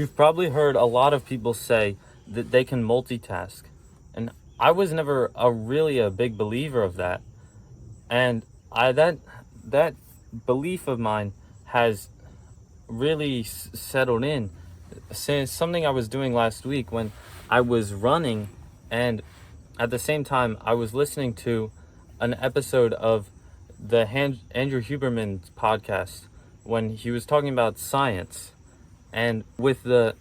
You've probably heard a lot of people say that they can multitask. And I was never really a big believer of that. And that belief of mine has really settled in since something I was doing last week when I was running, and at the same time I was listening to an episode of the Andrew Huberman podcast when he was talking about science, and with the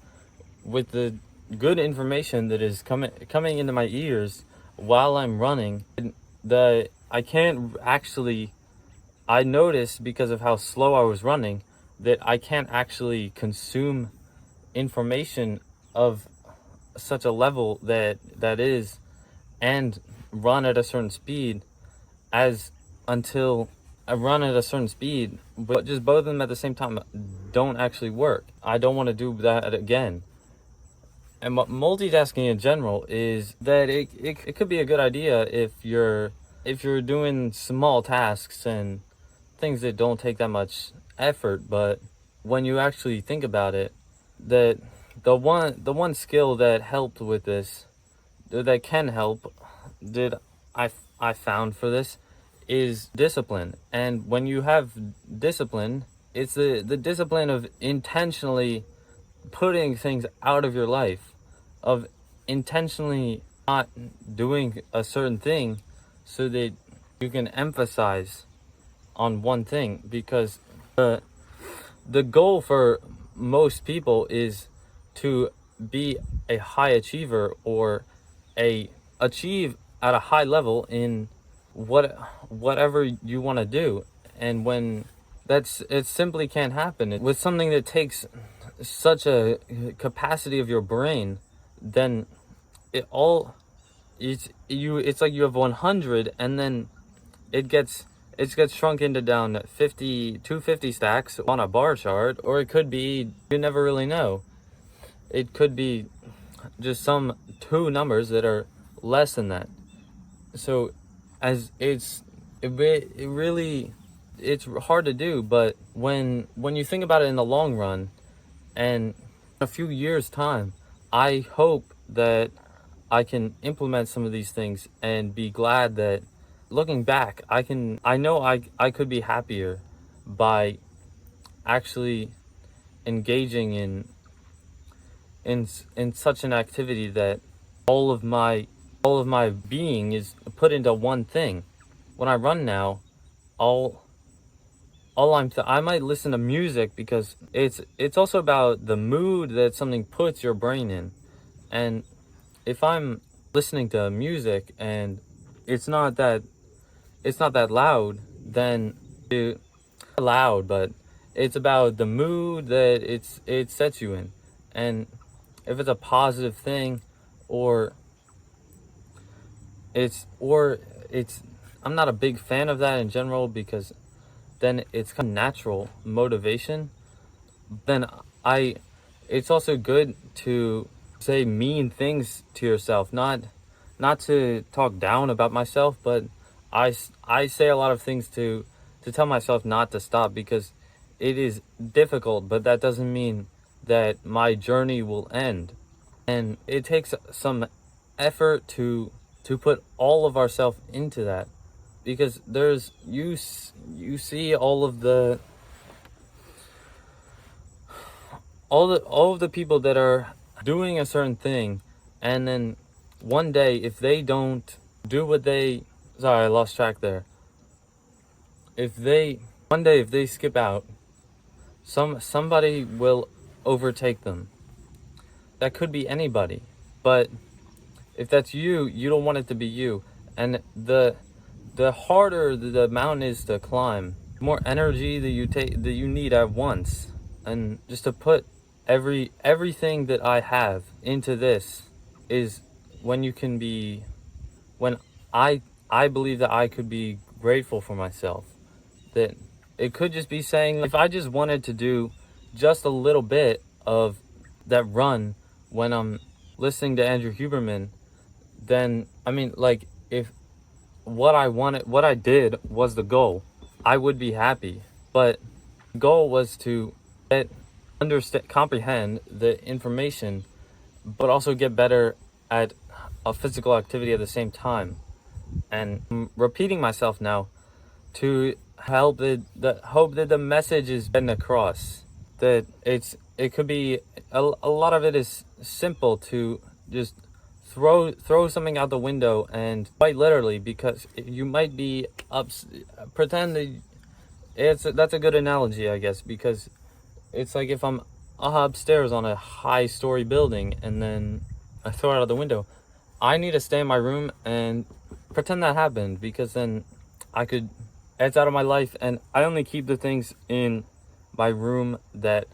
good information that is coming into my ears while I'm running, I can't actually, I noticed because of how slow I was running that I can't actually consume information of such a level that is, and run at a certain speed as until I run at a certain speed, but just both of them at the same time don't actually work. I don't want to do that again. And multitasking in general is that it could be a good idea if you're doing small tasks and things that don't take that much effort, but when you actually think about it, that the one skill that helped with this, that can help, that I found for this, is discipline. And when you have discipline, it's the discipline of intentionally putting things out of your life, of intentionally not doing a certain thing so that you can emphasize on one thing. Because the goal for most people is to be a high achiever, or achieve at a high level in whatever you want to do. And when it simply can't happen with something that takes such a capacity of your brain, then it's like you have 100, and then it gets shrunk into down 250 stacks on a bar chart. Or it could be, you never really know, it could be just some two numbers that are less than that. So as it really, it's hard to do, but when you think about it in the long run, and a few years time, I hope that I can implement some of these things and be glad that, looking back, I know I could be happier by actually engaging in such an activity that all of my being is put into one thing. When I run now, I might listen to music, because it's also about the mood that something puts your brain in. And if I'm listening to music and it's not that loud, then it's loud, but it's about the mood that it sets you in. And if it's a positive thing, or it's I'm not a big fan of that in general, because then it's kind of natural motivation. Then it's also good to say mean things to yourself, not to talk down about myself, but I say a lot of things to tell myself not to stop, because it is difficult, but that doesn't mean that my journey will end. And it takes some effort to put all of ourselves into that, because there's you see all of the people that are doing a certain thing, and then one day, if they don't do what they, sorry, I lost track there. If they skip out, somebody will overtake them. That could be anybody, but if that's you, you don't want it to be you. And the harder the mountain is to climb, the more energy that you need at once. And just to put everything that I have into this is when I believe that I could be grateful for myself. That it could just be saying, if I just wanted to do just a little bit of that run when I'm listening to Andrew Huberman, then, I mean, like, if what I did was the goal, I would be happy. But the goal was to get comprehend the information, but also get better at a physical activity at the same time. And I'm repeating myself now to help the hope that the message is getting across. That it could be a lot of it is simple to just throw something out the window, and quite literally, because you might be pretend that that's a good analogy, I guess, because it's like if I'm upstairs on a high story building and then I throw it out of the window, I need to stay in my room and pretend that happened, because then it's out of my life, and I only keep the things in my room that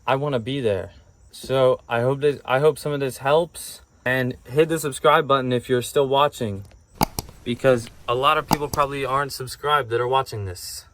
I want to be there. So I hope some of this helps, and hit the subscribe button if you're still watching, because a lot of people probably aren't subscribed that are watching this.